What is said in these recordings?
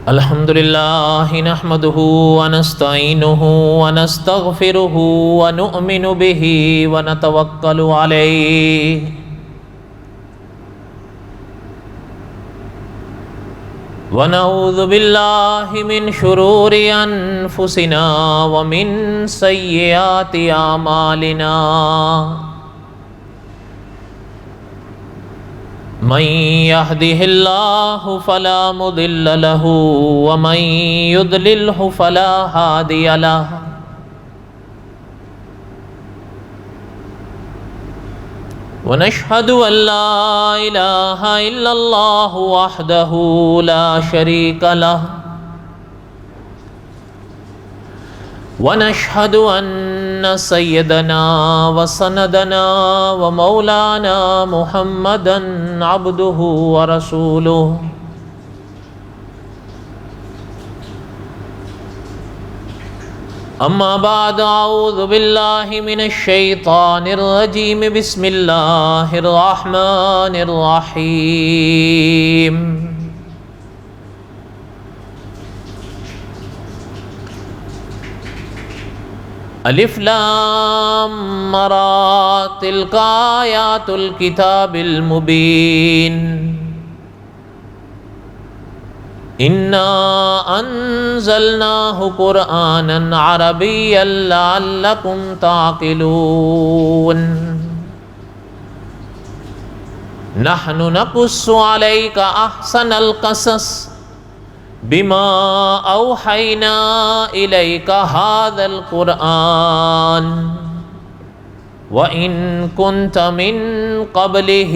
الحمد لله نحمده ونستعينه ونستغفره ونؤمن به ونتوكل عليه ونعوذ بالله من شرور أنفسنا ومن سيئات أعمالنا من يهده الله فلا مضل له ومن يضلله فلا هادي له ونشهد أن لا إله إلا الله وحده لا شريك له ونشهد أن سيدنا وسندنا ومولانا محمدا عبده ورسوله أما بعد أعوذ بالله من الشيطان الرجيم بسم الله الرحمن الرحيم الف لام را تلك آیات الكتاب المبین انا انزلناه قرآنا عربیا لعلکم تعقلون نحن نقص عليك احسن القصص بما اوحينا اليك هذا القرآن وان كنت من قبله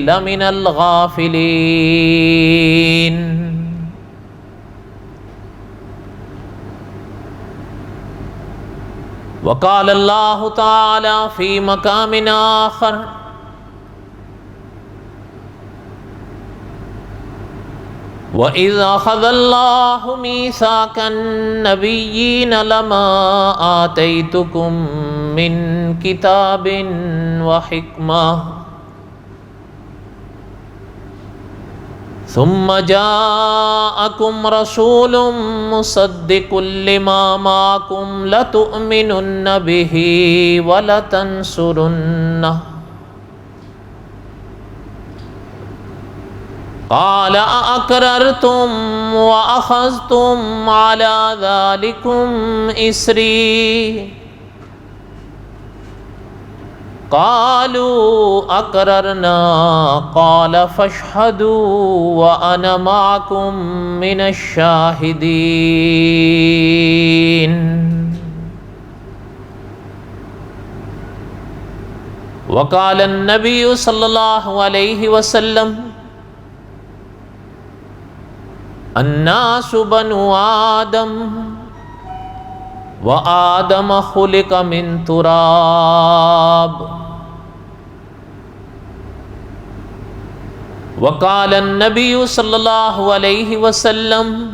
لمن الغافلين وقال الله تعالى في مقام آخر وَإِذْ أَخَذَ اللَّهُ مِيثَاقَ النَّبِيِّينَ لَمَا آتَيْتُكُم مِّن كِتَابٍ وَحِكْمَةٍ ثُمَّ جَاءَكُمْ رَسُولٌ مُصَدِّقٌ لِّمَا مَعَكُمْ لَتُؤْمِنُنَّ بِهِ وَلَتَنصُرُنَّهُ قال أأقررتم وأخذتم على ذلكم إصري قالوا أقررنا قال فاشهدوا وأنا معكم من الشاهدين وقال النبي صلى الله عليه وسلم الناس بنو آدم وآدم خلق من تراب وقال النبي صلى الله عليه وسلم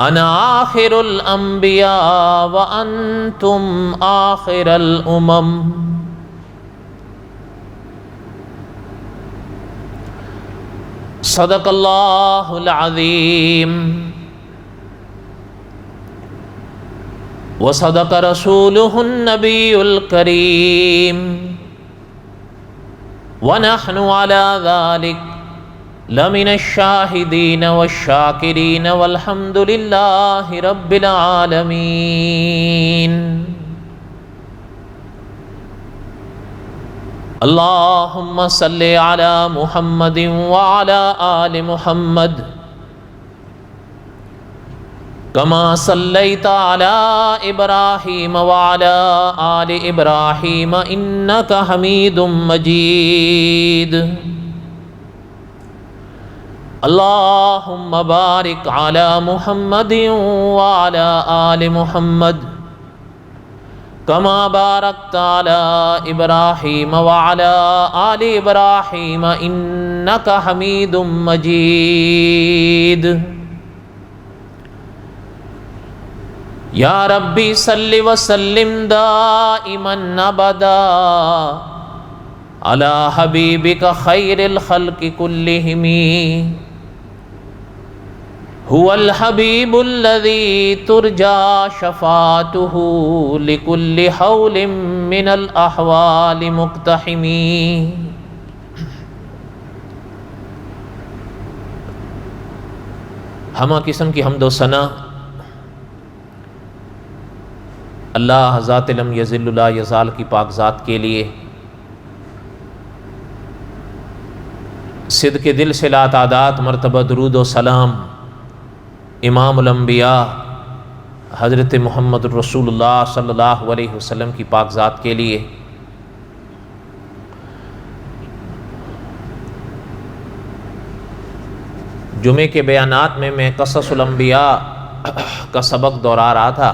أنا آخر الأنبياء وأنتم آخر الأمم صدق اللہ العظیم وصدق رسولہ النبی الکریم ونحن على ذلك لمن الشاہدین والشاکرین والحمد للہ رب العالمین اللہم صل علی محمد وعلی آل محمد کما صلیت علی ابراہیم وعلی آل ابراہیم انک حمید مجید اللہم بارک علی محمد وعلی آل محمد كما باركت على إبراهيم وعلى آل إبراهيم إنك حميد مجيد یا ربی صلی وسلم دائما ابدا علی حبیبک خیر الخلق کلہم هو الحبیب الذی ترجا شفاعته لکل حول من الاحوال مقتحم۔ ہمہ قسم کی حمد و ثنا اللہ ذات لم یزل لا یزال کی پاک ذات کے لیے، صدق دل سے لا تعداد مرتبہ درود و سلام امام الانبیاء حضرت محمد رسول اللہ صلی اللہ علیہ وسلم کی پاک ذات کے لیے۔ جمعے کے بیانات میں قصص الانبیاء کا سبق دہرا رہا تھا۔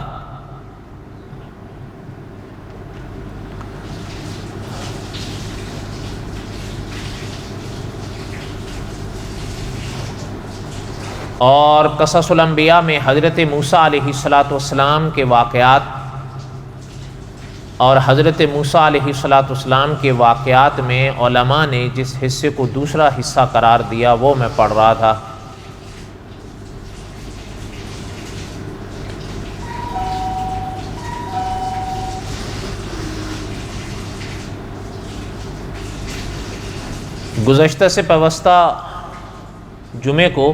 اور قصص الانبیاء میں حضرت موسیٰ علیہ السلام کے واقعات اور حضرت موسیٰ علیہ السلام کے واقعات میں علماء نے جس حصے کو دوسرا حصہ قرار دیا وہ میں پڑھ رہا تھا۔ گزشتہ سے پیوستہ جمعے کو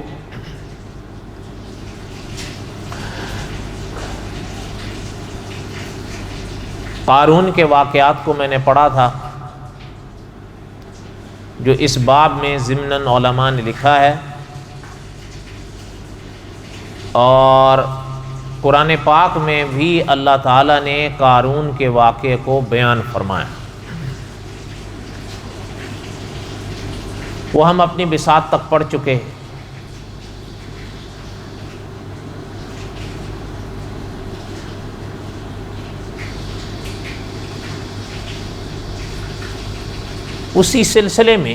قارون کے واقعات کو میں نے پڑھا تھا، جو اس باب میں ضمناً علماء نے لکھا ہے، اور قرآن پاک میں بھی اللہ تعالیٰ نے قارون کے واقعے کو بیان فرمایا۔ وہ ہم اپنی بساط تک پڑھ چکے ہیں۔ اسی سلسلے میں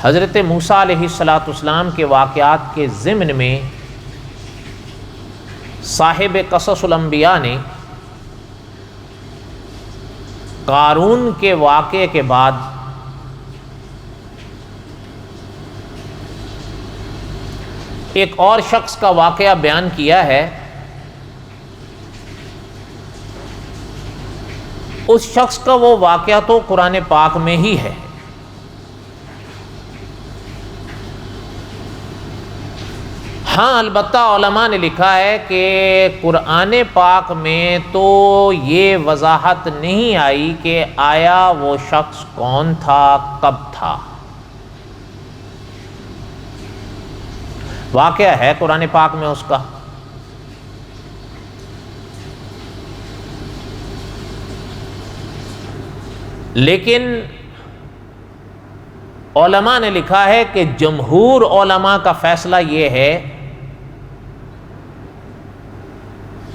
حضرت موسیٰ علیہ السلام کے واقعات کے ضمن میں صاحب قصص الانبیاء نے قارون کے واقعے کے بعد ایک اور شخص کا واقعہ بیان کیا ہے۔ اس شخص کا وہ واقعہ تو قرآن پاک میں ہی ہے، ہاں البتہ علماء نے لکھا ہے کہ قرآن پاک میں تو یہ وضاحت نہیں آئی کہ آیا وہ شخص کون تھا، کب تھا۔ واقعہ ہے قرآن پاک میں اس کا، لیکن علماء نے لکھا ہے کہ جمہور علماء کا فیصلہ یہ ہے،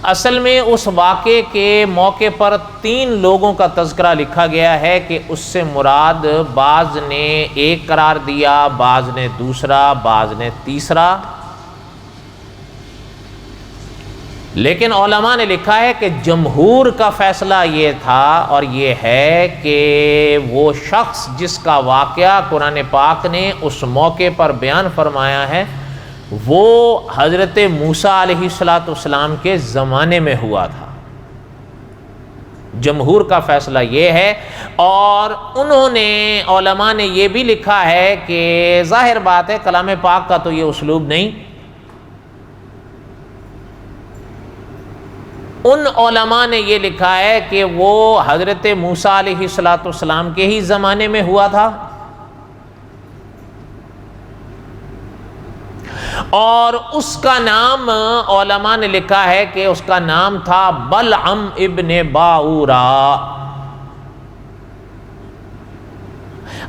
اصل میں اس واقعے کے موقع پر 3 لوگوں کا تذکرہ لکھا گیا ہے کہ اس سے مراد بعض نے ایک قرار دیا، بعض نے دوسرا، بعض نے تیسرا، لیکن علماء نے لکھا ہے کہ جمہور کا فیصلہ یہ تھا اور یہ ہے کہ وہ شخص جس کا واقعہ قرآن پاک نے اس موقع پر بیان فرمایا ہے وہ حضرت موسیٰ علیہ السلام کے زمانے میں ہوا تھا۔ جمہور کا فیصلہ یہ ہے، اور انہوں نے علماء نے یہ بھی لکھا ہے کہ ظاہر بات ہے کلام پاک کا تو یہ اسلوب نہیں، ان علماء نے یہ لکھا ہے کہ وہ حضرت موسیٰ علیہ السلام کے ہی زمانے میں ہوا تھا، اور اس کا نام علماء نے لکھا ہے کہ اس کا نام تھا بلعم ابن باورا۔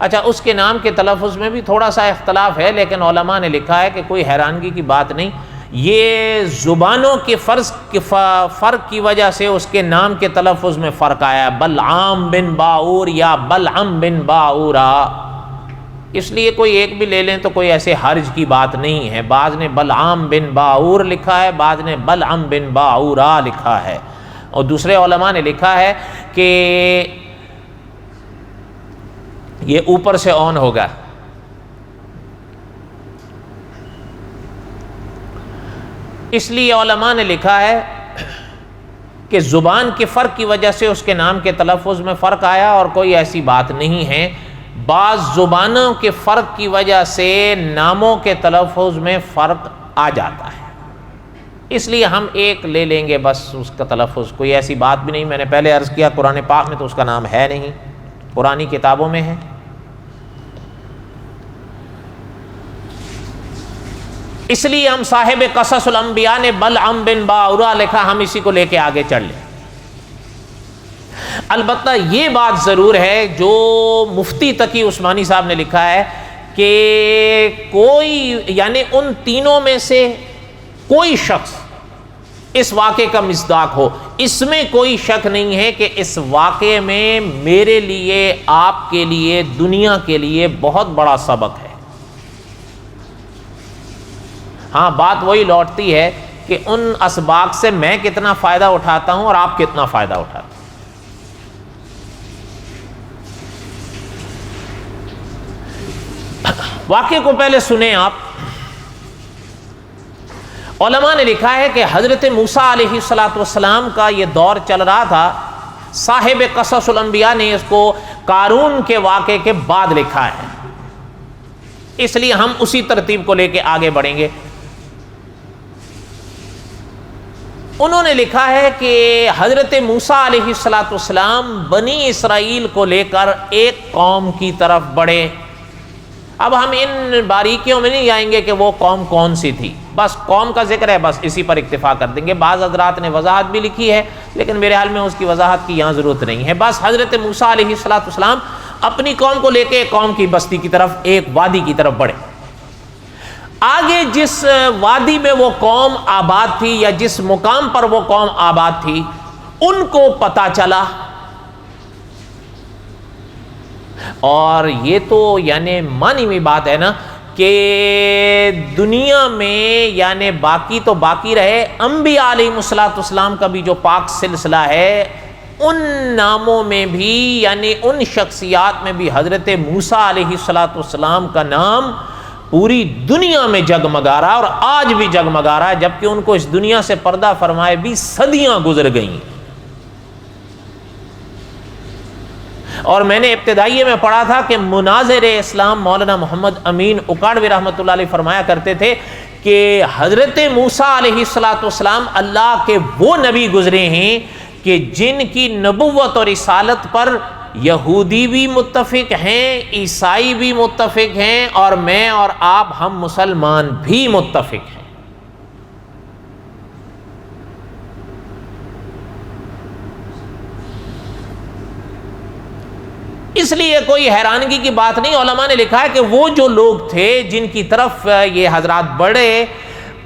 اچھا، اس کے نام کے تلفظ میں بھی تھوڑا سا اختلاف ہے، لیکن علماء نے لکھا ہے کہ کوئی حیرانگی کی بات نہیں، یہ زبانوں کے فرق کی وجہ سے اس کے نام کے تلفظ میں فرق آیا، بلعام بن باور یا بلعم بن باورا۔ اس لیے کوئی ایک بھی لے لیں تو کوئی ایسے حرج کی بات نہیں ہے. بعض نے بلعام بن باعور لکھا ہے, بعض نے بلعم بن باعورا لکھا ہے, اور دوسرے علماء نے لکھا ہے کہ یہ اوپر سے آن ہوگا. اس لیے علماء نے لکھا ہے کہ زبان کے فرق کی وجہ سے اس کے نام کے تلفظ میں فرق آیا, اور کوئی ایسی بات نہیں ہے. بعض زبانوں کے فرق کی وجہ سے ناموں کے تلفظ میں فرق آ جاتا ہے, اس لیے ہم ایک لے لیں گے بس اس کا تلفظ, کوئی ایسی بات بھی نہیں. میں نے پہلے عرض کیا قرآن پاک میں تو اس کا نام ہے نہیں, قرآنی کتابوں میں ہے. اس لیے ہم صاحب قصص الانبیاء نے بلعم بن باعورا لکھا, ہم اسی کو لے کے آگے چل لیں. البتہ یہ بات ضرور ہے جو مفتی تقی عثمانی صاحب نے لکھا ہے کہ کوئی یعنی ان تینوں میں سے کوئی شخص اس واقعے کا مصداق ہو, اس میں کوئی شک نہیں ہے کہ اس واقعے میں میرے لیے, آپ کے لیے, دنیا کے لیے بہت بڑا سبق ہے. ہاں بات وہی لوٹتی ہے کہ ان اسباق سے میں کتنا فائدہ اٹھاتا ہوں اور آپ کتنا فائدہ اٹھاتے ہیں. واقعے کو پہلے سنیں آپ. علماء نے لکھا ہے کہ حضرت موسیٰ علیہ السلام کا یہ دور چل رہا تھا. صاحب قصص الانبیاء نے اس کو قارون کے واقعے کے بعد لکھا ہے, اس لیے ہم اسی ترتیب کو لے کے آگے بڑھیں گے. انہوں نے لکھا ہے کہ حضرت موسیٰ علیہ السلام بنی اسرائیل کو لے کر ایک قوم کی طرف بڑھے. اب ہم ان باریکیوں میں نہیں جائیں گے کہ وہ قوم کون سی تھی, بس قوم کا ذکر ہے, بس اسی پر اکتفا کر دیں گے. بعض حضرات نے وضاحت بھی لکھی ہے لیکن میرے حال میں اس کی وضاحت کی یہاں ضرورت نہیں ہے. بس حضرت موسیٰ علیہ السلام اپنی قوم کو لے کے ایک قوم کی بستی کی طرف, ایک وادی کی طرف بڑھے. آگے جس وادی میں وہ قوم آباد تھی یا جس مقام پر وہ قوم آباد تھی, ان کو پتہ چلا, اور یہ تو یعنی مانی میں بات ہے نا کہ دنیا میں یعنی باقی تو باقی رہے, انبیاء علیہ السلام کا بھی جو پاک سلسلہ ہے ان ناموں میں بھی یعنی ان شخصیات میں بھی حضرت موسیٰ علیہ السلام کا نام پوری دنیا میں جگمگا رہا, اور آج بھی جگمگا رہا ہے, جبکہ ان کو اس دنیا سے پردہ فرمائے بھی صدیاں گزر گئیں. اور میں نے ابتدائیے میں پڑھا تھا کہ مناظر اسلام مولانا محمد امین اکاڑوی رحمۃ اللہ علیہ فرمایا کرتے تھے کہ حضرت موسیٰ علیہ السلام اللہ کے وہ نبی گزرے ہیں کہ جن کی نبوت اور رسالت پر یہودی بھی متفق ہیں, عیسائی بھی متفق ہیں, اور میں اور آپ ہم مسلمان بھی متفق ہیں. اس لیے کوئی حیرانگی کی بات نہیں. علماء نے لکھا ہے کہ وہ جو لوگ تھے جن کی طرف یہ حضرات بڑھے,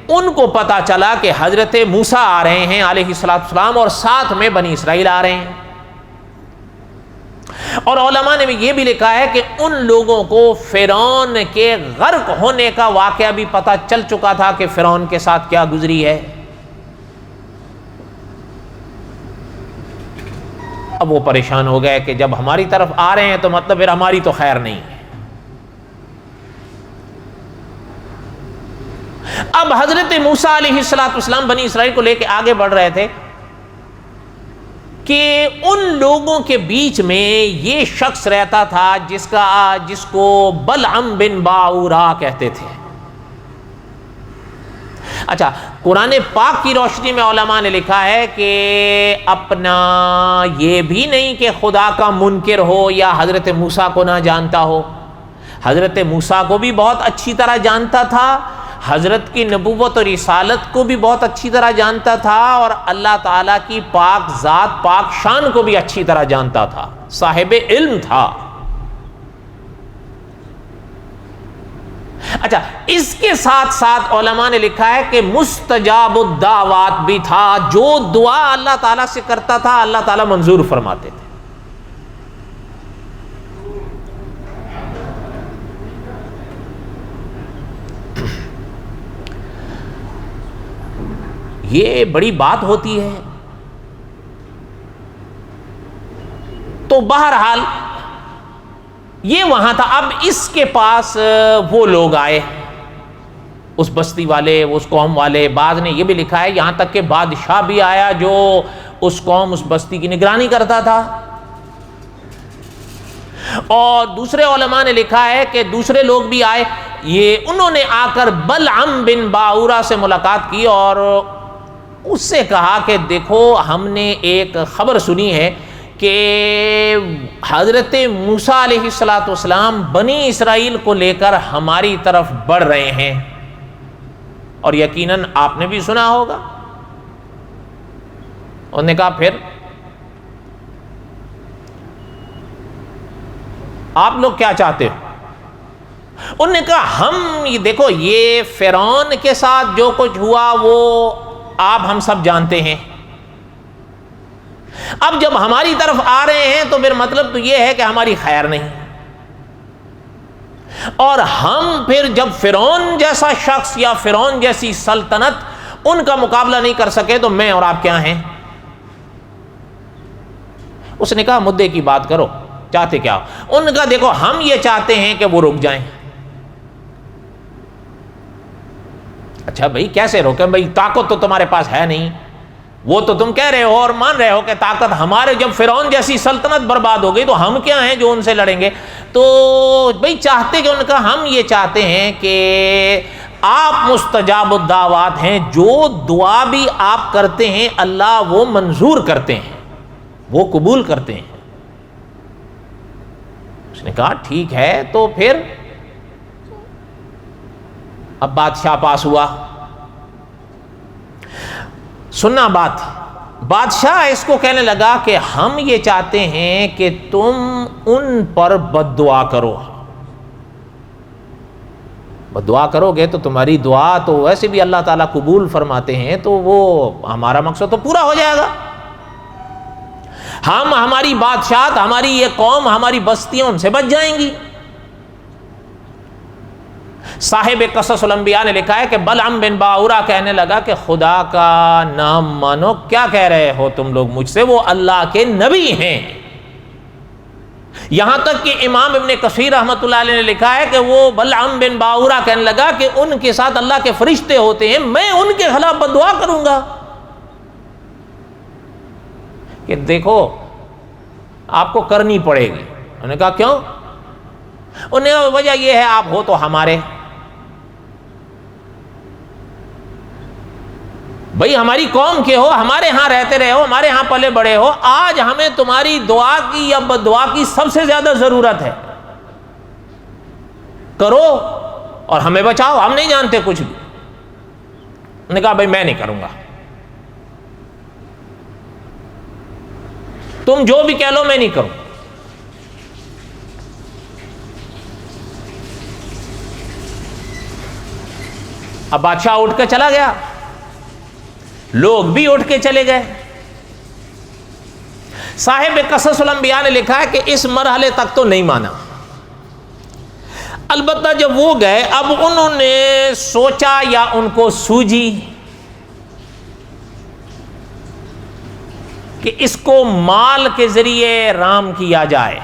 ان کو پتا چلا کہ حضرت موسیٰ آ رہے ہیں علیہ السلام, اور ساتھ میں بنی اسرائیل آ رہے ہیں. اور علماء نے یہ بھی لکھا ہے کہ ان لوگوں کو فرعون کے غرق ہونے کا واقعہ بھی پتا چل چکا تھا کہ فرعون کے ساتھ کیا گزری ہے. اب وہ پریشان ہو گئے کہ جب ہماری طرف آ رہے ہیں تو مطلب پھر ہماری تو خیر نہیں ہے. اب حضرت موسیٰ علیہ السلام بنی اسرائیل کو لے کے آگے بڑھ رہے تھے کہ ان لوگوں کے بیچ میں یہ شخص رہتا تھا جس کو بلعم بن باعورا کہتے تھے. اچھا, قرآن پاک کی روشنی میں علماء نے لکھا ہے کہ اپنا یہ بھی نہیں کہ خدا کا منکر ہو یا حضرت موسیٰ کو نہ جانتا ہو. حضرت موسیٰ کو بھی بہت اچھی طرح جانتا تھا, حضرت کی نبوت اور رسالت کو بھی بہت اچھی طرح جانتا تھا, اور اللہ تعالیٰ کی پاک ذات پاک شان کو بھی اچھی طرح جانتا تھا, صاحب علم تھا. اچھا, اس کے ساتھ ساتھ علماء نے لکھا ہے کہ مستجاب الدعوات بھی تھا, جو دعا اللہ تعالیٰ سے کرتا تھا اللہ تعالیٰ منظور فرماتے تھے. یہ بڑی بات ہوتی ہے. تو بہرحال یہ وہاں تھا. اب اس کے پاس وہ لوگ آئے، اس بستی والے، اس قوم والے. بعض نے یہ بھی لکھا ہے یہاں تک کہ بادشاہ بھی آیا جو اس قوم، اس بستی کی نگرانی کرتا تھا. اور دوسرے علماء نے لکھا ہے کہ دوسرے لوگ بھی آئے. یہ انہوں نے آ کر بلعم بن باورا سے ملاقات کی اور اس سے کہا کہ دیکھو ہم نے ایک خبر سنی ہے کہ حضرت موسیٰ علیہ السلام بنی اسرائیل کو لے کر ہماری طرف بڑھ رہے ہیں، اور یقیناً آپ نے بھی سنا ہوگا. انہوں نے کہا پھر آپ لوگ کیا چاہتے ہو؟ انہوں نے کہا ہم یہ دیکھو، یہ فرعون کے ساتھ جو کچھ ہوا وہ آپ ہم سب جانتے ہیں. اب جب ہماری طرف آ رہے ہیں تو پھر مطلب تو یہ ہے کہ ہماری خیر نہیں، اور ہم پھر جب فرعون جیسا شخص یا فرعون جیسی سلطنت ان کا مقابلہ نہیں کر سکے تو میں اور آپ کیا ہیں؟ اس نے کہا مدعے کی بات کرو، چاہتے کیا ہو؟ ان کا دیکھو ہم یہ چاہتے ہیں کہ وہ رک جائیں. اچھا بھائی کیسے روکیں؟ بھائی طاقت تو تمہارے پاس ہے نہیں، وہ تو تم کہہ رہے ہو اور مان رہے ہو کہ طاقت ہمارے، جب فرعون جیسی سلطنت برباد ہو گئی تو ہم کیا ہیں جو ان سے لڑیں گے؟ تو بھائی چاہتے کہ ان کا ہم یہ چاہتے ہیں کہ آپ مستجاب الدعوات ہیں، جو دعا بھی آپ کرتے ہیں اللہ وہ منظور کرتے ہیں، وہ قبول کرتے ہیں. اس نے کہا ٹھیک ہے. تو پھر اب بادشاہ پاس ہوا. سننا بات، بادشاہ اس کو کہنے لگا کہ ہم یہ چاہتے ہیں کہ تم ان پر بد دعا کرو. بد دعا کرو گے تو تمہاری دعا تو ویسے بھی اللہ تعالیٰ قبول فرماتے ہیں، تو وہ ہمارا مقصد تو پورا ہو جائے گا. ہم، ہماری بادشاہت، ہماری یہ قوم، ہماری بستیاں ان سے بچ جائیں گی. صاحب قصص الانبیاء نے لکھا ہے کہ بلعم بن باورا کہنے لگا کہ خدا کا نام مانو، کیا کہہ رہے ہو تم لوگ مجھ سے؟ وہ اللہ کے نبی ہیں. یہاں تک کہ امام ابن کثیر رحمۃ اللہ علیہ نے لکھا ہے کہ وہ بلعم بن باورا کہنے لگا کہ ان کے ساتھ اللہ کے فرشتے ہوتے ہیں، میں ان کے خلاف بد دعا کروں گا. کہ دیکھو آپ کو کرنی پڑے گی. انہوں نے کہا کیوں؟ انہوں نے کہا وجہ یہ ہے آپ ہو تو ہمارے. بھئی ہماری قوم کے ہو، ہمارے ہاں رہتے رہے ہو، ہمارے ہاں پلے بڑے ہو، آج ہمیں تمہاری دعا کی یا بد دعا کی سب سے زیادہ ضرورت ہے. کرو اور ہمیں بچاؤ، ہم نہیں جانتے کچھ بھی. انہوں نے کہا بھئی میں نہیں کروں گا، تم جو بھی کہہ لو میں نہیں کروں. اب بادشاہ اٹھ کے چلا گیا، لوگ بھی اٹھ کے چلے گئے. صاحب قصص الانبیاء نے لکھا ہے کہ اس مرحلے تک تو نہیں مانا. البتہ جب وہ گئے اب انہوں نے سوچا یا ان کو سوجی کہ اس کو مال کے ذریعے رام کیا جائے،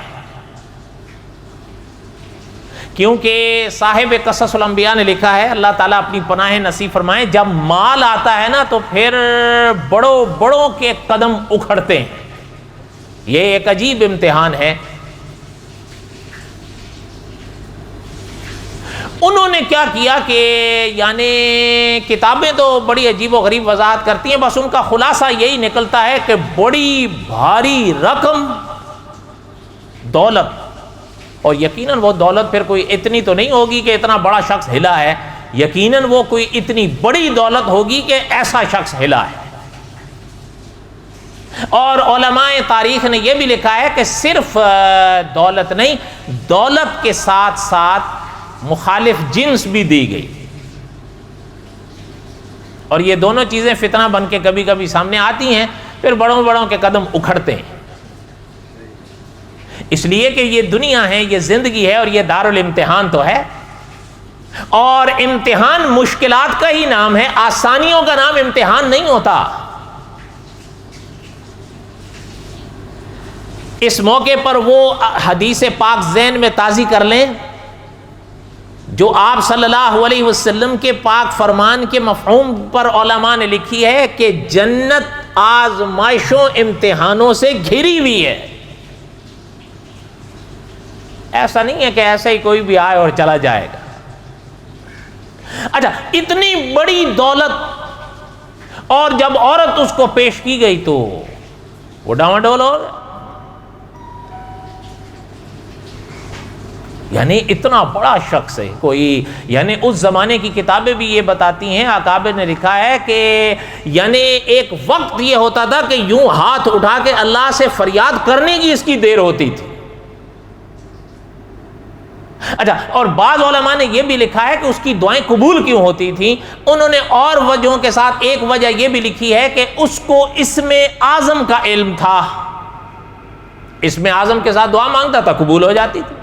کیونکہ صاحب قصص الانبیاء نے لکھا ہے، اللہ تعالیٰ اپنی پناہ نصیب فرمائے، جب مال آتا ہے نا تو پھر بڑوں بڑوں کے قدم اکھڑتے ہیں. یہ ایک عجیب امتحان ہے. انہوں نے کیا کیا کہ یعنی کتابیں تو بڑی عجیب و غریب وضاحت کرتی ہیں، بس ان کا خلاصہ یہی نکلتا ہے کہ بڑی بھاری رقم دولت، اور یقیناً وہ دولت پھر کوئی اتنی تو نہیں ہوگی کہ اتنا بڑا شخص ہلا ہے، یقیناً وہ کوئی اتنی بڑی دولت ہوگی کہ ایسا شخص ہلا ہے. اور علماء تاریخ نے یہ بھی لکھا ہے کہ صرف دولت نہیں، دولت کے ساتھ ساتھ مخالف جنس بھی دی گئی، اور یہ دونوں چیزیں فتنہ بن کے کبھی کبھی سامنے آتی ہیں، پھر بڑوں بڑوں کے قدم اکھڑتے ہیں. اس لیے کہ یہ دنیا ہے، یہ زندگی ہے، اور یہ دارالامتحان تو ہے. اور امتحان مشکلات کا ہی نام ہے، آسانیوں کا نام امتحان نہیں ہوتا۔ اس موقع پر وہ حدیث پاک ذہن میں تازی کر لیں جو آپ صلی اللہ علیہ وسلم کے پاک فرمان کے مفہوم پر علماء نے لکھی ہے کہ جنت آزمائشوں امتحانوں سے گھری ہوئی ہے۔ ایسا نہیں ہے کہ ایسا ہی کوئی بھی آئے اور چلا جائے گا۔ اچھا، اتنی بڑی دولت اور جب عورت اس کو پیش کی گئی تو وہ ڈاواڈول ہو گیا۔ یعنی اتنا بڑا شخص ہے کوئی، یعنی اس زمانے کی کتابیں بھی یہ بتاتی ہیں، اکابر نے لکھا ہے کہ یعنی ایک وقت یہ ہوتا تھا کہ یوں ہاتھ اٹھا کے اللہ سے فریاد کرنے کی اس کی دیر ہوتی تھی۔ اچھا، اور بعض علماء نے یہ بھی لکھا ہے کہ اس کی دعائیں قبول کیوں ہوتی تھیں۔ انہوں نے اور وجہوں کے ساتھ ایک وجہ یہ بھی لکھی ہے کہ اس کو اسم اعظم کا علم تھا، اسم اعظم کے ساتھ دعا مانگتا تھا، قبول ہو جاتی تھی۔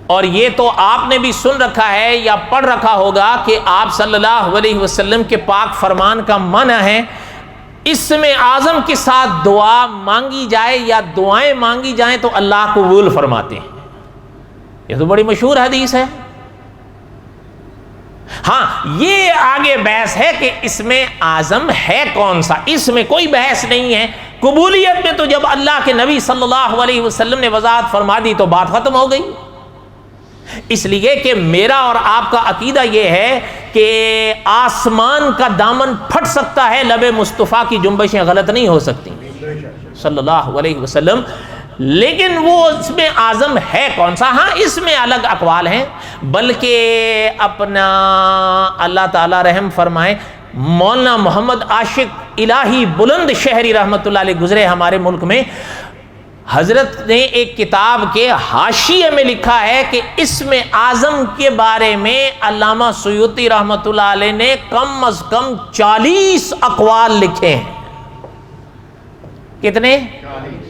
اور یہ تو آپ نے بھی سن رکھا ہے یا پڑھ رکھا ہوگا کہ آپ صلی اللہ علیہ وسلم کے پاک فرمان کا منع ہے اسم اعظم کے ساتھ دعا مانگی جائے یا دعائیں مانگی جائیں تو اللہ قبول فرماتے ہیں۔ یہ تو بڑی مشہور حدیث ہے۔ ہاں، یہ آگے بحث ہے کہ اس میں اعظم ہے کون سا، اس میں کوئی بحث نہیں ہے۔ قبولیت میں تو جب اللہ کے نبی صلی اللہ علیہ وسلم نے وضاحت فرما دی تو بات ختم ہو گئی۔ اس لیے کہ میرا اور آپ کا عقیدہ یہ ہے کہ آسمان کا دامن پھٹ سکتا ہے، لب مصطفیٰ کی جنبشیں غلط نہیں ہو سکتی صلی اللہ علیہ وسلم، لیکن وہ اس میں اعظم ہے کون سا؟ ہاں، اس میں الگ اقوال ہیں، بلکہ اپنا اللہ تعالی رحم فرمائے مولانا محمد عاشق الہی بلند شہری رحمت اللہ علیہ گزرے ہمارے ملک میں، حضرت نے ایک کتاب کے حاشیے میں لکھا ہے کہ اسم اعظم کے بارے میں علامہ سیوطی رحمت اللہ علیہ نے کم از کم 40 اقوال لکھے ہیں۔ کتنے؟ 40۔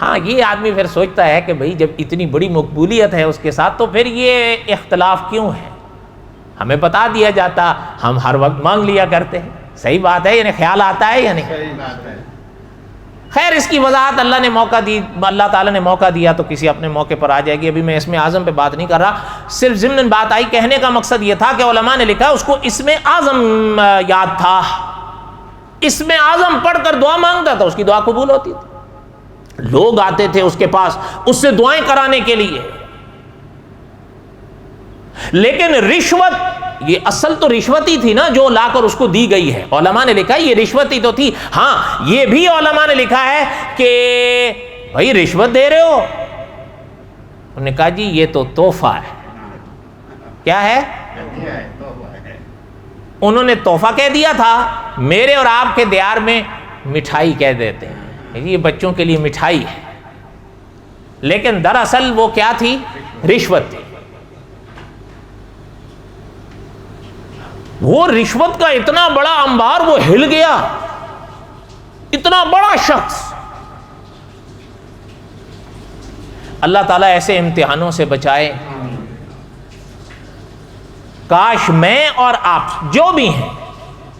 ہاں، یہ آدمی پھر سوچتا ہے کہ بھئی جب اتنی بڑی مقبولیت ہے اس کے ساتھ تو پھر یہ اختلاف کیوں ہے؟ ہمیں بتا دیا جاتا، ہم ہر وقت مانگ لیا کرتے ہیں۔ صحیح بات ہے، یعنی خیال آتا ہے یا نہیں؟ صحیح بات ہے۔ خیر، اس کی وضاحت اللہ نے موقع دی، اللہ تعالیٰ نے موقع دیا تو کسی اپنے موقع پر آ جائے گی۔ ابھی میں اسم اعظم پہ بات نہیں کر رہا، صرف ضمن بات آئی، کہنے کا مقصد یہ تھا کہ علماء نے لکھا اس کو اسم اعظم یاد تھا، اسم اعظم پڑھ کر دعا مانگتا تھا، اس کی دعا قبول ہوتی تھی۔ لوگ آتے تھے اس کے پاس اس سے دعائیں کرانے کے لیے، لیکن رشوت، یہ اصل تو رشوت ہی تھی نا جو لا کر اس کو دی گئی ہے۔ علماء نے لکھا ہے یہ رشوت ہی تو تھی۔ ہاں، یہ بھی علماء نے لکھا ہے کہ بھائی رشوت دے رہے ہو، انہوں نے کہا جی یہ تو تحفہ ہے۔ کیا ہے؟ انہوں نے تحفہ کہہ دیا تھا، میرے اور آپ کے دیار میں مٹھائی کہہ دیتے ہیں، یہ بچوں کے لیے مٹھائی ہے، لیکن دراصل وہ کیا تھی؟ رشوت تھی۔ وہ رشوت کا اتنا بڑا انبار وہ ہل گیا، اتنا بڑا شخص۔ اللہ تعالیٰ ایسے امتحانوں سے بچائے۔ کاش میں اور آپ جو بھی ہیں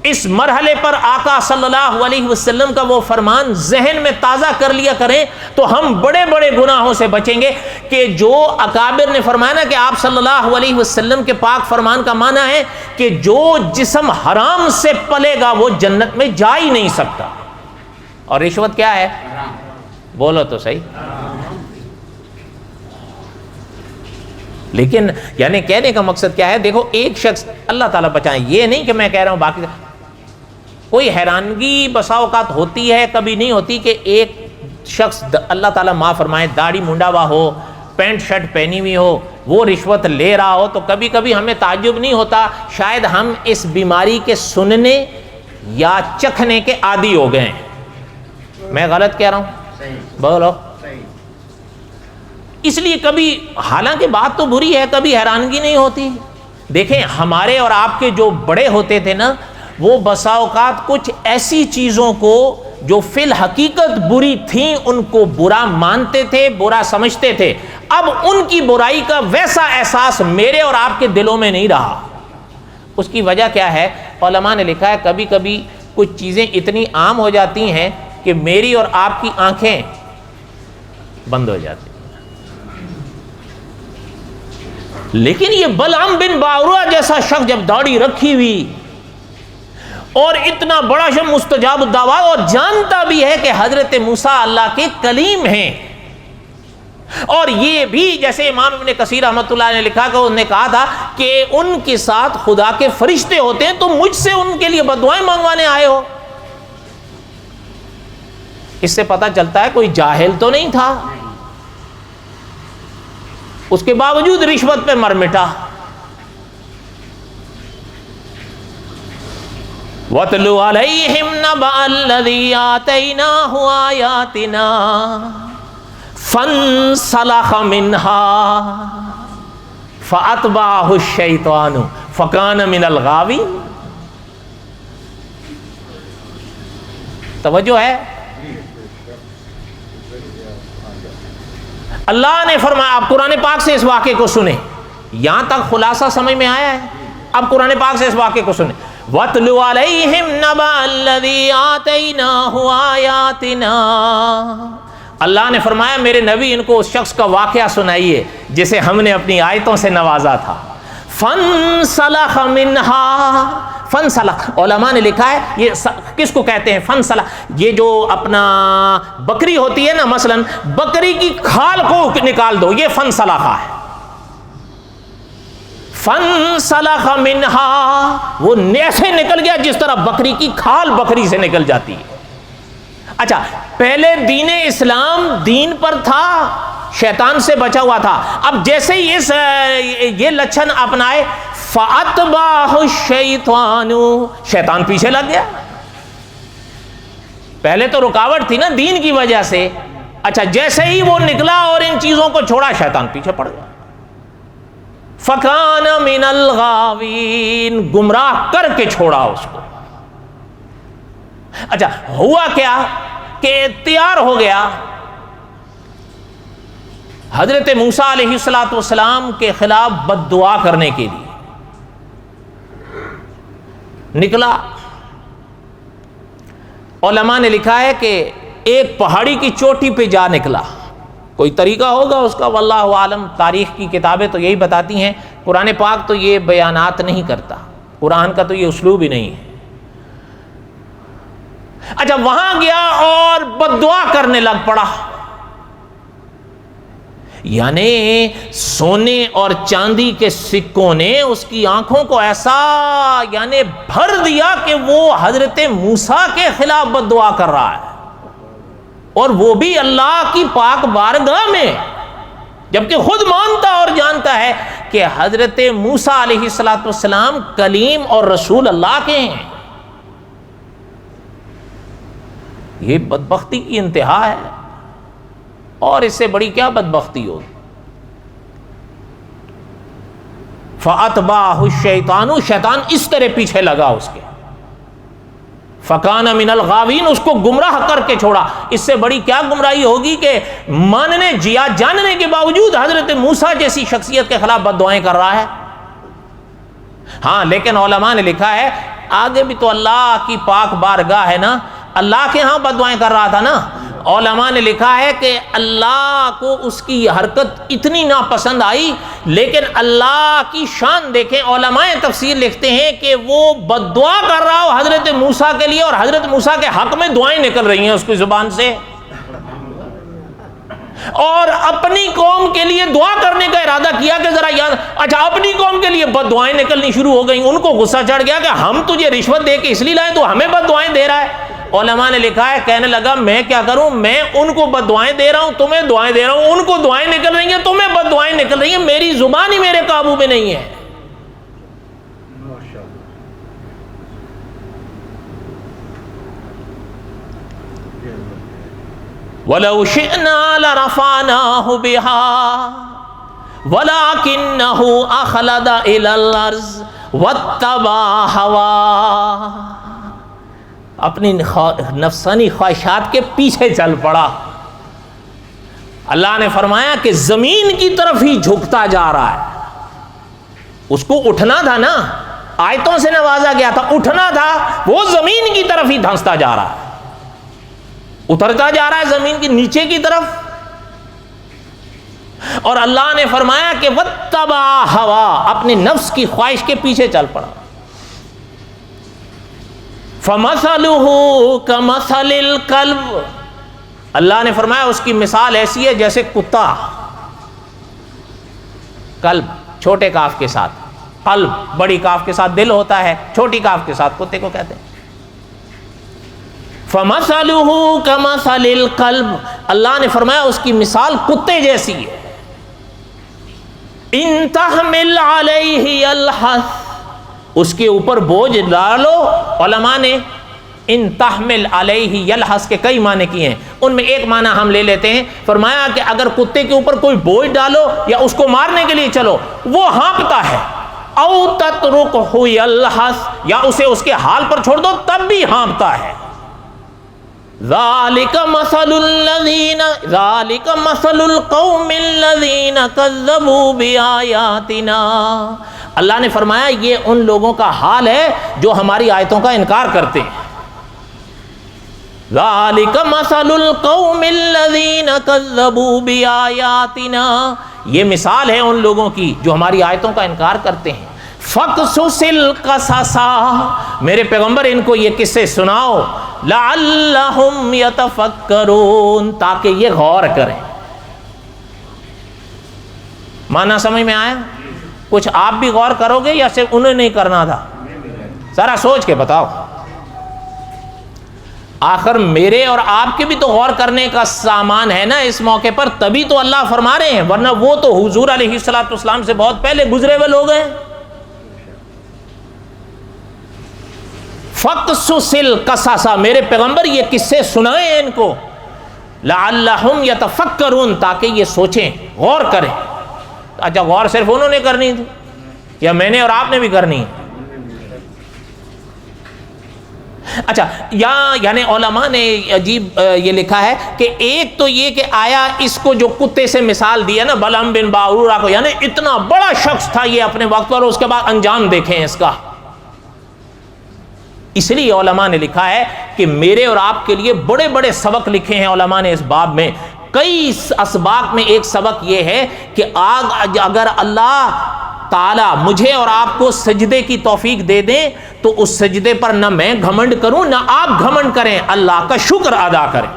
اس مرحلے پر آقا صلی اللہ علیہ وسلم کا وہ فرمان ذہن میں تازہ کر لیا کریں تو ہم بڑے بڑے گناہوں سے بچیں گے۔ کہ جو اکابر نے فرمایا نا کہ آپ صلی اللہ علیہ وسلم کے پاک فرمان کا معنی ہے کہ جو جسم حرام سے پلے گا وہ جنت میں جا ہی نہیں سکتا۔ اور رشوت کیا ہے؟ بولو تو صحیح۔ لیکن یعنی کہنے کا مقصد کیا ہے؟ دیکھو، ایک شخص، اللہ تعالیٰ بچائیں، یہ نہیں کہ میں کہہ رہا ہوں باقی، کوئی حیرانگی بسا اوقات ہوتی ہے، کبھی نہیں ہوتی، کہ ایک شخص اللہ تعالیٰ معاف فرمائے داڑھی منڈا ہوا ہو، پینٹ شرٹ پہنی ہوئی ہو، وہ رشوت لے رہا ہو، تو کبھی کبھی ہمیں تعجب نہیں ہوتا، شاید ہم اس بیماری کے سننے یا چکھنے کے عادی ہو گئے ہیں۔ میں غلط کہہ رہا ہوں؟ بولو۔ اس لیے کبھی، حالانکہ بات تو بری ہے، کبھی حیرانگی نہیں ہوتی۔ دیکھیں، ہمارے اور آپ کے جو بڑے ہوتے تھے نا، وہ بسا اوقات کچھ ایسی چیزوں کو جو فی الحقیقت بری تھیں ان کو برا مانتے تھے، برا سمجھتے تھے، اب ان کی برائی کا ویسا احساس میرے اور آپ کے دلوں میں نہیں رہا۔ اس کی وجہ کیا ہے؟ علماء نے لکھا ہے کبھی کبھی کچھ چیزیں اتنی عام ہو جاتی ہیں کہ میری اور آپ کی آنکھیں بند ہو جاتی ہیں۔ لیکن یہ بلعام بن باورا جیسا شخص جب داڑھی رکھی ہوئی اور اتنا بڑا شخص مستجاب الدعوات، اور جانتا بھی ہے کہ حضرت موسیٰ اللہ کے کلیم ہیں، اور یہ بھی جیسے امام ابن کثیر رحمۃ اللہ نے لکھا کہ انہوں نے کہا تھا کہ ان کے ساتھ خدا کے فرشتے ہوتے ہیں، تو مجھ سے ان کے لیے بددعائیں مانگوانے آئے ہو۔ اس سے پتہ چلتا ہے کوئی جاہل تو نہیں تھا، اس کے باوجود رشوت پہ مر مٹا۔ وَاتْلُ عَلَيْهِمْ نَبَأَ الَّذِي آتَيْنَاهُ آيَاتِنَا فَانسَلَخَ مِنْهَا فَأَتْبَعَهُ الشَّيْطَانُ فَكَانَ مِنَ الْغَاوِينَ۔ توجہ ہے؟ اللہ نے فرمایا، آپ قرآن پاک سے اس واقعے کو سنیں، یہاں تک خلاصہ سمجھ میں آیا ہے، اب قرآن پاک سے اس واقعے کو سنیں۔ وَاتْلُ عَلَيْهِمْ نَبَأَ الَّذِي آتَيْنَاهُ آيَاتِنَا، اللہ نے فرمایا میرے نبی ان کو اس شخص کا واقعہ سنائیے جسے ہم نے اپنی آیتوں سے نوازا تھا۔ فَانْسَلَخَ مِنْهَا، فَانْسَلَخ علماء نے لکھا ہے یہ کس کو کہتے ہیں فنسلخ؟ یہ جو اپنا بکری ہوتی ہے نا، مثلا بکری کی کھال کو نکال دو، یہ فنسلخہ ہے۔ فَانْسَلَخَ مِنْهَا، وہ ایسے نکل گیا جس طرح بکری کی کھال بکری سے نکل جاتی ہے۔ اچھا، پہلے دین اسلام دین پر تھا، شیطان سے بچا ہوا تھا، اب جیسے ہی یہ لچھن اپنائے فَأَتْبَعَهُ الشَّيْطَانُ، شیطان پیچھے لگ گیا۔ پہلے تو رکاوٹ تھی نا دین کی وجہ سے، اچھا جیسے ہی وہ نکلا اور ان چیزوں کو چھوڑا، شیطان پیچھے پڑ گیا۔ فَكَانَ مِنَ الْغَاوِينَ، گمراہ کر کے چھوڑا اس کو۔ اچھا ہوا کیا کہ تیار ہو گیا حضرت موسیٰ علیہ السلام کے خلاف بد دعا کرنے کے لیے نکلا۔ علماء نے لکھا ہے کہ ایک پہاڑی کی چوٹی پہ جا نکلا، کوئی طریقہ ہوگا اس کا، واللہ عالم، تاریخ کی کتابیں تو یہی بتاتی ہیں، قرآن پاک تو یہ بیانات نہیں کرتا، قرآن کا تو یہ اسلوب ہی نہیں ہے۔ اچھا وہاں گیا اور بد دعا کرنے لگ پڑا، یعنی سونے اور چاندی کے سکوں نے اس کی آنکھوں کو ایسا یعنی بھر دیا کہ وہ حضرت موسیٰ کے خلاف بد دعا کر رہا ہے، اور وہ بھی اللہ کی پاک بارگاہ میں، جبکہ خود مانتا اور جانتا ہے کہ حضرت موسیٰ علیہ السلام کلیم اور رسول اللہ کے ہیں۔ یہ بدبختی کی انتہا ہے، اور اس سے بڑی کیا بدبختی ہوگی۔ فَأَتْبَعَهُ الشَّيْطَانُ، شیطان اس طرح پیچھے لگا اس کے، فَكَانَ مِنَ الْغَاوِينَ، اس کو گمراہ کر کے چھوڑا۔ اس سے بڑی کیا گمراہی ہوگی کہ ماننے جاننے کے باوجود حضرت موسیٰ جیسی شخصیت کے خلاف بد دعائیں کر رہا ہے۔ ہاں لیکن علماء نے لکھا ہے آگے بھی تو اللہ کی پاک بارگاہ ہے نا، اللہ کے ہاں بد دعائیں کر رہا تھا نا۔ علماء نے لکھا ہے کہ اللہ کو اس کی حرکت اتنی ناپسند آئی، لیکن اللہ کی شان دیکھیں، علماء تفسیر لکھتے ہیں کہ وہ بد دعا کر رہا ہو حضرت موسیٰ کے لیے، اور حضرت موسیٰ کے حق میں دعائیں نکل رہی ہیں اس کی زبان سے، اور اپنی قوم کے لیے دعا کرنے کا ارادہ کیا کہ ذرا یاد، اچھا اپنی قوم کے لیے بد دعائیں نکلنی شروع ہو گئیں۔ ان کو غصہ چڑھ گیا کہ ہم تجھے رشوت دے کے اس لیے لائے، تو ہمیں بد دعائیں دے رہا ہے۔ علماء نے لکھا ہے کہنے لگا میں کیا کروں، میں ان کو بد دعائیں دے رہا ہوں، تمہیں دعائیں دے رہا ہوں، ان کو دعائیں نکل رہی ہیں، تمہیں بد دعائیں نکل رہی ہیں، میری زبان ہی میرے قابو میں نہیں ہے۔ وَلَوْ شِئْنَا لَرَفَعْنَاهُ بِهَا وَلَكِنَّهُ أَخْلَدَ إِلَى الْأَرْضِ وَاتَّبَعَ هَوَاهُ۔ اپنی نفسانی خواہشات کے پیچھے چل پڑا. اللہ نے فرمایا کہ زمین کی طرف ہی جھکتا جا رہا ہے. اس کو اٹھنا تھا نا, آیتوں سے نوازا گیا تھا, اٹھنا تھا, وہ زمین کی طرف ہی دھنستا جا رہا ہے, اترتا جا رہا ہے زمین کے نیچے کی طرف. اور اللہ نے فرمایا کہ وَاتَّبَعَ هَوَا, اپنے نفس کی خواہش کے پیچھے چل پڑا. فَمَثَلُهُ كَمَثَلِ الْكَلْبِ, اللہ نے فرمایا اس کی مثال ایسی ہے جیسے کتا. کلب چھوٹے کاف کے ساتھ, قلب بڑی کاف کے ساتھ دل ہوتا ہے, چھوٹی کاف کے ساتھ کتے کو کہتے ہیں. فَمَثَلُهُ كَمَثَلِ الْكَلْبِ, اللہ نے فرمایا اس کی مثال کتے جیسی ہے. إِن تَحْمِلْ عَلَيْهِ يَلْحَث, اس کے اوپر بوجھ ڈالو. علماء نے ان تحمل علیہ یلحس کے کئی معنی کیے ہیں, ان میں ایک معنی ہم لے لیتے ہیں. فرمایا کہ اگر کتے کے اوپر کوئی بوجھ ڈالو یا اس کو مارنے کے لیے چلو, وہ ہانپتا ہے. او تترکہ یلحس, یا اسے اس کے حال پر چھوڑ دو تب بھی ہانپتا ہے. ذالک مثل الذین, ذالک مثل القوم الذین کذبوا بآیاتنا, اللہ نے فرمایا یہ ان لوگوں کا حال ہے جو ہماری آیتوں کا انکار کرتے ہیں. ذالک مثل القوم الذین کذبوا بآیاتنا, یہ مثال ہے ان لوگوں کی جو ہماری آیتوں کا انکار کرتے ہیں. فقصص القصص, میرے پیغمبر ان کو یہ قصے سناؤ. لعلہم یتفکرون, تاکہ یہ غور کریں. معنی سمجھ میں آیا؟ کچھ آپ بھی غور کرو گے یا صرف انہیں نہیں کرنا تھا؟ ذرا سوچ کے بتاؤ. آخر میرے اور آپ کے بھی تو غور کرنے کا سامان ہے نا اس موقع پر, تبھی تو اللہ فرما رہے ہیں, ورنہ وہ تو حضور علیہ الصلوۃ والسلام سے بہت پہلے گزرے ہوئے لوگ ہیں. فقصص القصص, میرے پیغمبر یہ قصے سنائیں ان کو. لعلہم یتفکرون, تاکہ یہ سوچیں, غور کریں. اچھا غور صرف انہوں نے کرنی تھی یا میں نے اور آپ نے بھی کرنی ہے؟ اچھا یعنی علماء نے عجیب یہ لکھا ہے کہ ایک تو یہ کہ آیا اس کو جو کتے سے مثال دیا نا بلعم بن باعورہ کو, یعنی اتنا بڑا شخص تھا یہ اپنے وقت پر, اس کے بعد انجام دیکھیں اس کا. اس لیے علماء نے لکھا ہے کہ میرے اور آپ کے لیے بڑے بڑے سبق لکھے ہیں علماء نے اس باب میں. کئی اسباق میں ایک سبق یہ ہے کہ اگر اللہ تعالی مجھے اور آپ کو سجدے کی توفیق دے دیں تو اس سجدے پر نہ میں گھمنڈ کروں نہ آپ گھمنڈ کریں, اللہ کا شکر ادا کریں.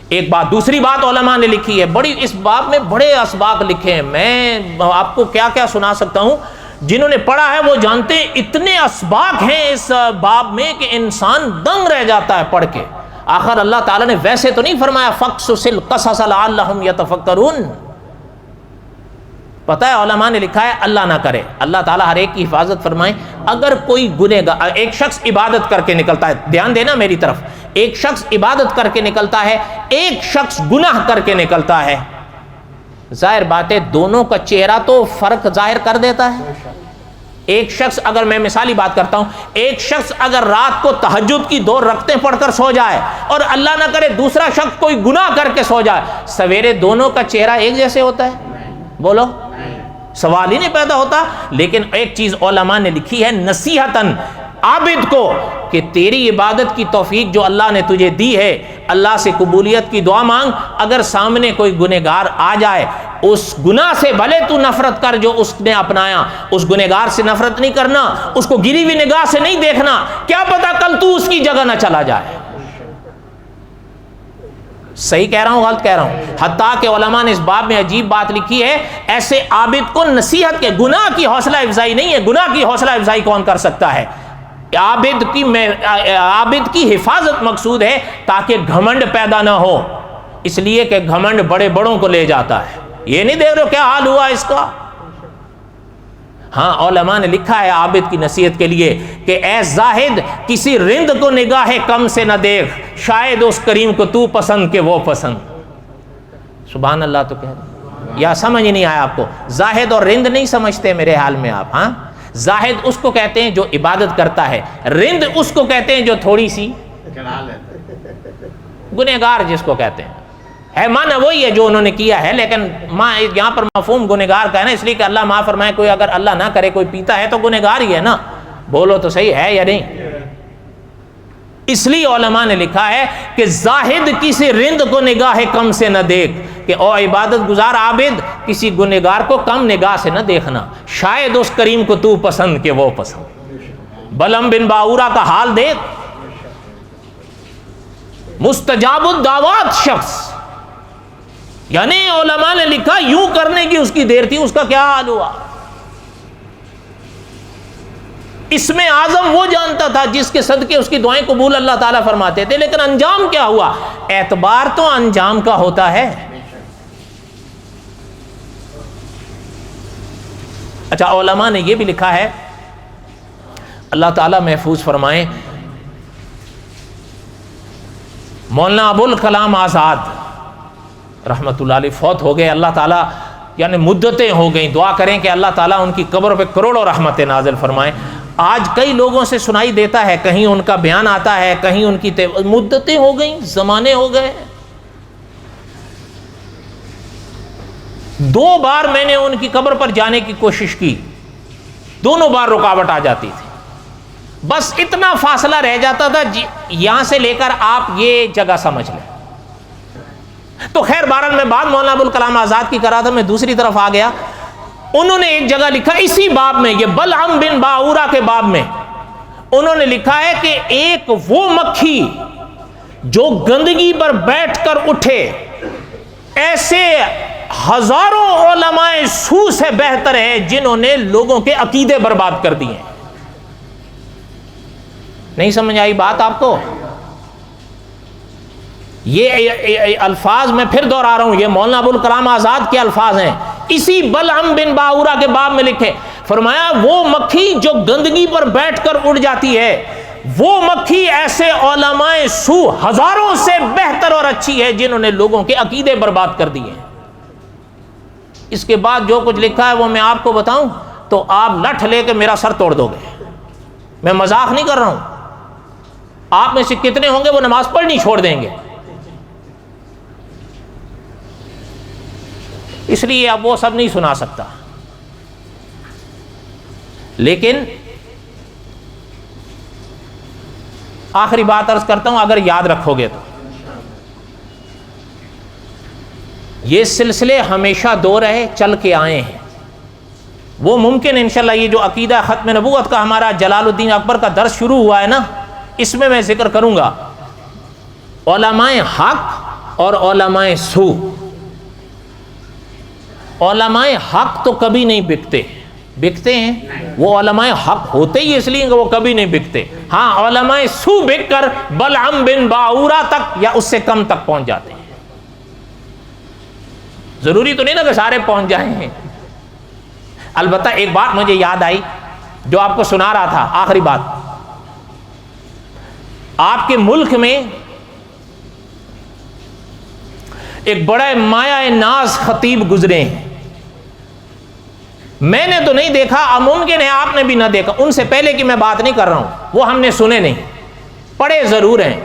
ایک بات. دوسری بات علماء نے لکھی ہے, بڑی اس باب میں بڑے اسباق لکھے ہیں, میں آپ کو کیا کیا سنا سکتا ہوں. جنہوں نے پڑھا ہے وہ جانتے ہیں اتنے اسباق ہیں اس باب میں کہ انسان دنگ رہ جاتا ہے پڑھ کے. آخر اللہ تعالیٰ نے ویسے تو نہیں فرمایا فقصص القصص لعلہم یتفکرون. پتہ ہے علماء نے لکھا ہے اللہ نہ کرے, اللہ تعالیٰ ہر ایک کی حفاظت فرمائے. اگر کوئی گنہگار, ایک شخص عبادت کر کے نکلتا ہے, دھیان دینا میری طرف, ایک شخص عبادت کر کے نکلتا ہے, ایک شخص گناہ کر کے نکلتا ہے, ظاہر بات ہے دونوں کا چہرہ تو فرق ظاہر کر دیتا ہے. ایک شخص, اگر میں مثالی بات کرتا ہوں, ایک شخص اگر رات کو تہجد کی 2 رکعتیں پڑھ کر سو جائے اور اللہ نہ کرے دوسرا شخص کوئی گناہ کر کے سو جائے, سویرے دونوں کا چہرہ ایک جیسے ہوتا ہے؟ بولو, سوال ہی نہیں پیدا ہوتا. لیکن ایک چیز علماء نے لکھی ہے نصیحتاً عابد کو کہ تیری عبادت کی توفیق جو اللہ نے تجھے دی ہے, اللہ سے قبولیت کی دعا مانگ. اگر سامنے کوئی گنہگار آ جائے, اس گناہ سے بھلے تو نفرت کر جو اس نے اپنایا, اس گنہگار سے نفرت نہیں کرنا, اس کو گری ہوئی نگاہ سے نہیں دیکھنا, کیا پتا کل تو اس کی جگہ نہ چلا جائے. صحیح کہہ رہا ہوں غلط کہہ رہا ہوں؟ حتیٰ کہ علماء نے اس باب میں عجیب بات لکھی ہے, ایسے عابد کو نصیحت کے, گناہ کی حوصلہ افزائی نہیں ہے, گناہ کی حوصلہ افزائی کون کر سکتا ہے؟ عابد کی حفاظت مقصود ہے تاکہ گھمنڈ پیدا نہ ہو, اس لیے کہ گھمنڈ بڑے بڑوں کو لے جاتا ہے. یہ نہیں دیکھ رہے ہو کیا حال ہوا اس کا؟ ہاں علماء نے لکھا ہے عابد کی نصیحت کے لیے کہ اے زاہد کسی رند کو نگاہ کم سے نہ دیکھ, شاید اس کریم کو تو پسند کہ وہ پسند. سبحان اللہ. تو کہہ یا سمجھ نہیں آیا آپ کو؟ زاہد اور رند نہیں سمجھتے میرے حال میں آپ؟ ہاں زاہد اس کو کہتے ہیں جو عبادت کرتا ہے، رند اس کو کہتے ہیں جو تھوڑی سی گنہگار جس کو کہتے ہیں، ہے معنی وہی ہے جو انہوں نے کیا ہے، لیکن یہاں پر مفہوم گنہگار کا ہے نا، اس لیے کہ اللہ معاف فرمائے کوئی اگر اللہ نہ کرے کوئی پیتا ہے تو گنہگار ہی ہے نا، بولو تو صحیح ہے یا نہیں؟ اس لیے علماء نے لکھا ہے کہ زاہد کسی رند کو نگاہ کم سے نہ دیکھ، کہ او عبادت گزار عابد کسی گنہگار کو کم نگاہ سے نہ دیکھنا، شاید اس کریم کو تو پسند کہ وہ پسند۔ بلم بن باورا کا حال دیکھ، مستجاب الدعوات شخص، یعنی علماء نے لکھا یوں کرنے کی اس کی دیر تھی، اس کا کیا حال ہوا؟ اسم اعظم وہ جانتا تھا جس کے صدقے اس کی دعائیں قبول اللہ تعالیٰ فرماتے تھے، لیکن انجام کیا ہوا؟ اعتبار تو انجام کا ہوتا ہے۔ اچھا، علماء نے یہ بھی لکھا ہے، اللہ تعالیٰ محفوظ فرمائیں، مولانا ابوالکلام آزاد رحمۃ اللہ علیہ فوت ہو گئے، اللہ تعالیٰ یعنی مدتیں ہو گئیں، دعا کریں کہ اللہ تعالیٰ ان کی قبر پہ کروڑوں رحمتیں نازل فرمائیں۔ آج کئی لوگوں سے سنائی دیتا ہے، کہیں ان کا بیان آتا ہے، کہیں ان کی مدتیں ہو گئیں، زمانے ہو گئے۔ 2 بار میں نے ان کی قبر پر جانے کی کوشش کی، دونوں بار رکاوٹ آ جاتی تھی، بس اتنا فاصلہ رہ جاتا تھا یہاں سے لے کر آپ یہ جگہ سمجھ لیں۔ تو خیر بہرحال میں بعد مولانا ابوالکلام آزاد کی کرا تھا، میں دوسری طرف آ گیا۔ انہوں نے ایک جگہ لکھا اسی باب میں، یہ بلعم بن باورا کے باب میں انہوں نے لکھا ہے کہ ایک وہ مکھی جو گندگی پر بیٹھ کر اٹھے، ایسے ہزاروں علماء سو سے بہتر ہے جنہوں نے لوگوں کے عقیدے برباد کر دیے۔ نہیں سمجھ آئی بات آپ کو؟ یہ الفاظ میں پھر دوہرا رہا ہوں، یہ مولانا ابوالکلام آزاد کے الفاظ ہیں، اسی بلعم بن باورا کے باب میں لکھے، فرمایا وہ مکھی جو گندگی پر بیٹھ کر اڑ جاتی ہے، وہ مکھی ایسے علماء سو ہزاروں سے بہتر اور اچھی ہے جنہوں نے لوگوں کے عقیدے برباد کر دیے۔ اس کے بعد جو کچھ لکھا ہے وہ میں آپ کو بتاؤں تو آپ لٹھ لے کے میرا سر توڑ دو گے، میں مذاق نہیں کر رہا ہوں۔ آپ میں سے کتنے ہوں گے وہ نماز پڑھنی چھوڑ دیں گے؟ اس لیے اب وہ سب نہیں سنا سکتا، لیکن آخری بات عرض کرتا ہوں، اگر یاد رکھو گے تو یہ سلسلے ہمیشہ 2 رہے، چل کے آئے ہیں، وہ ممکن انشاءاللہ یہ جو عقیدہ ختم نبوت کا ہمارا جلال الدین اکبر کا درس شروع ہوا ہے نا، اس میں ذکر کروں گا علماء حق اور علماء سو۔ علماء حق تو کبھی نہیں بکتے ہیں، وہ علماء حق ہوتے ہی اس لیے کہ وہ کبھی نہیں بکتے، ہاں علماء سو بک کر بلعم بن باورا تک یا اس سے کم تک پہنچ جاتے ہیں۔ ضروری تو نہیں نا کہ سارے پہنچ جائیں ہیں۔ البتہ ایک بات مجھے یاد آئی جو آپ کو سنا رہا تھا، آخری بات، آپ کے ملک میں ایک بڑے مایہ ناز خطیب گزرے ہیں، میں نے تو نہیں دیکھا، ممکن ہے آپ نے بھی نہ دیکھا، ان سے پہلے کی میں بات نہیں کر رہا ہوں، وہ ہم نے سنے نہیں، پڑھے ضرور ہیں،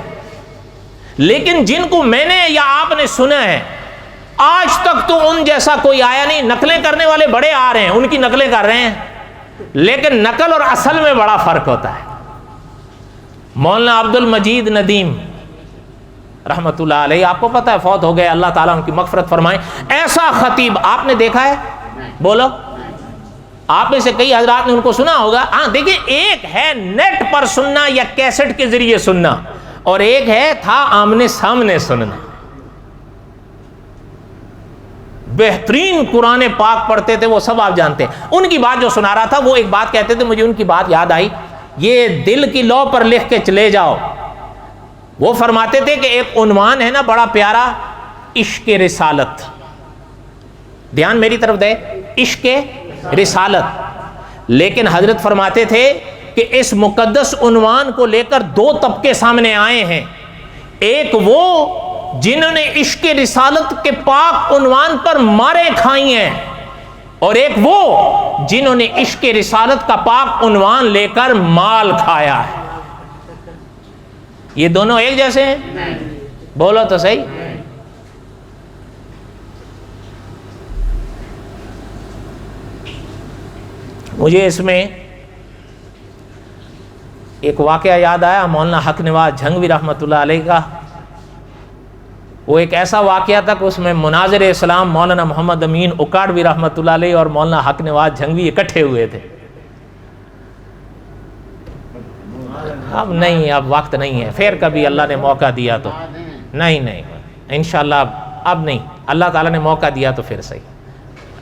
لیکن جن کو میں نے یا آپ نے سنا ہے آج تک تو ان جیسا کوئی آیا نہیں۔ نقلیں کرنے والے بڑے آ رہے ہیں، ان کی نقلیں کر رہے ہیں، لیکن نقل اور اصل میں بڑا فرق ہوتا ہے۔ مولانا عبد المجید ندیم رحمت اللہ علیہ، آپ کو پتہ ہے فوت ہو گئے، اللہ تعالیٰ ان کی مغفرت فرمائے۔ ایسا خطیب آپ نے دیکھا ہے؟ بولو، آپ میں سے کئی حضرات نے ان کو سنا ہوگا۔ ہاں دیکھیں، ایک ہے نیٹ پر سننا یا کیسٹ کے ذریعے سننا، اور ایک ہے تھا آمنے سامنے سننا۔ بہترین قرآن پاک پڑھتے تھے، وہ سب آپ جانتے ہیں۔ ان کی بات جو سنا رہا تھا، وہ ایک بات کہتے تھے، مجھے ان کی بات یاد آئی، یہ دل کی لو پر لکھ کے چلے جاؤ۔ وہ فرماتے تھے کہ ایک عنوان ہے نا بڑا پیارا، عشق رسالت، دھیان میری طرف دے، عشق رسالت، لیکن حضرت فرماتے تھے کہ اس مقدس عنوان کو لے کر 2 طبقے سامنے آئے ہیں، ایک وہ جنہوں نے عشق رسالت کے پاک عنوان پر مارے کھائی ہیں، اور ایک وہ جنہوں نے عشق رسالت کا پاک عنوان لے کر مال کھایا ہے۔ یہ دونوں ایک جیسے ہیں؟ بولو تو صحیح۔ مجھے اس میں ایک واقعہ یاد آیا مولانا حق نواز جھنگوی رحمۃ اللہ علیہ کا۔ وہ ایک ایسا واقعہ تھا کہ اس میں مناظر اسلام مولانا محمد امین اکاڑوی رحمۃ اللہ علیہ اور مولانا حق نواز جھنگوی اکٹھے ہوئے تھے۔ اب نہیں، اب وقت نہیں ہے، پھر کبھی اللہ نے موقع دیا تو نہیں انشاءاللہ اب نہیں، اللہ تعالیٰ نے موقع دیا تو پھر صحیح۔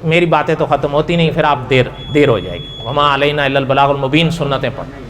میری باتیں تو ختم ہوتی نہیں، پھر آپ دیر ہو جائے گی۔ وما علینا الا البلاغ المبین، سنتیں پڑھ۔